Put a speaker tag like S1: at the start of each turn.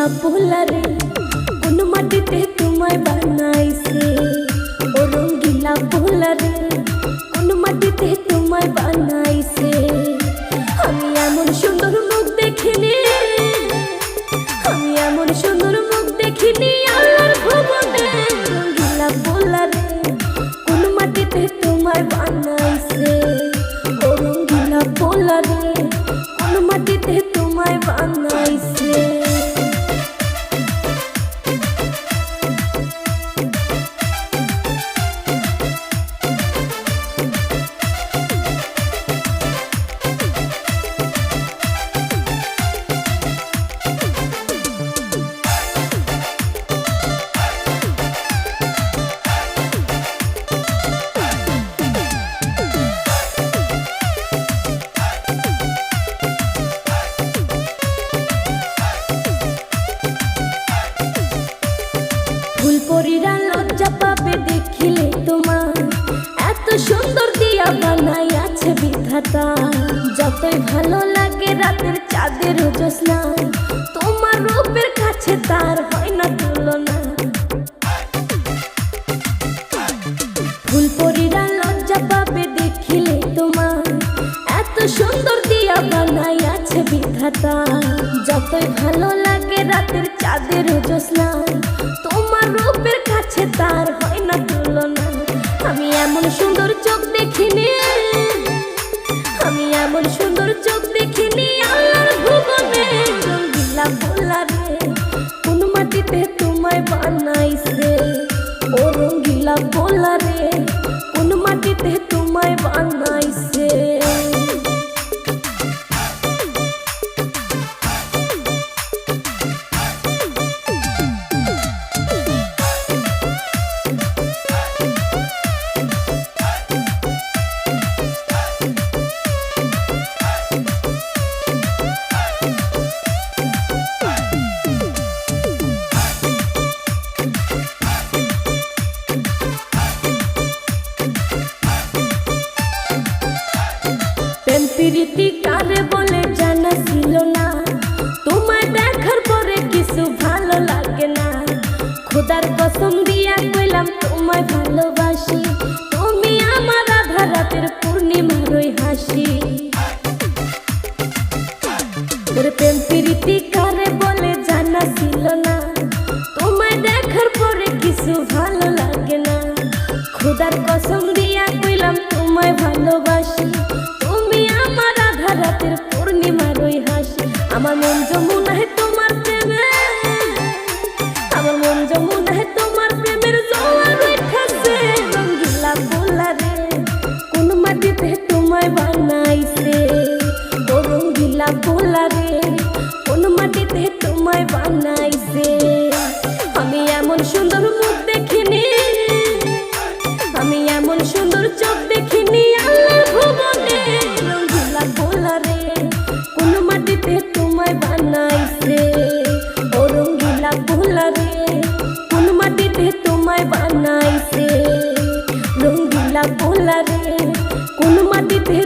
S1: পোলা রে কোন মাটিতে তোমায় বানাইছে ও রঙ্গিলা পোলা রে কোন মাটিতে তোমায় বানাইছে আমি এমন সুন্দর মুখ দেখিনি আমি এমন সুন্দর মুখ দেখিনি আল্লাহর ভুবনে রঙ্গিলা পোলা রে কোন মাটিতে তোমায় বানাইছে ও রঙ্গিলা পোলা রে কোন মাটিতে তোমায় বানাইছে ফুলপরিরা লজ্জা পাবে দেখিলে তোমার এত সুন্দর দিয়া বানাইয়াছে বিধাতা যতই ভালো লাগে রাতের চাঁদের জ্যোৎস্না তোমার রূপের কাছে তার হয় না তুলনা ফুলপরিরা লজ্জা পাবে দেখিলে তোমার এত সুন্দর দিয়া বানাইয়াছে বিধাতা যতই ভালো লাগে রাতের চাঁদের জ্যোৎস্না তোমার রূপের কাছে তার হয় না তুলনা আমি এমন সুন্দর চোখ দেখিনি আমি এমন সুন্দর চোখ দেখিনি আল্লাহর ভুবনে রঙ্গিলা পোলা রে কোন মাটিতে তোমায় বানাইছে ও রঙ্গিলা পোলা রে কোন মাটিতে তোমায় বানাইছে প্রীতি কারে বলে জানা ছিল না তোমায় দেখার পরে কিছু ভালো লাগে না খোদার কসম দিয়া কইলাম তোমায় ভালোবাসি তুমি আমার আধা রাতের পূর্ণিমার হাসি তোর প্রেম প্রীতি কারে বলে জানা ছিল না তোমায় দেখার পরে কিছু ভালো লাগে না খোদার কসম দিয়া কইলাম তোমায় ভালোবাসি আমার আধা রাতের পূর্ণিমার হাসি আমার মন যমুনা হে তোমার প্রেমে আমার মন যমুনা হে তোমার প্রেমের জোয়ার উঠেছে রঙ্গিলা পোলা রে কোন মাটিতে তোমায় বানাইছে ও রঙ্গিলা পোলা রে কোন মাটিতে তোমায় বানাইছে আমি এমন সুন্দর মুখ দেখিনি আমি এমন সুন্দর চোখ দেখিনি আল্লাহর ভুবনে পোলা রে কোন মাটিতে তোমায় বানাইছে ও রঙ্গিলা পোলা রে কোন মাটিতে তোমায় বানাইছে রঙ্গিলা পোলা রে কোন মাটিতে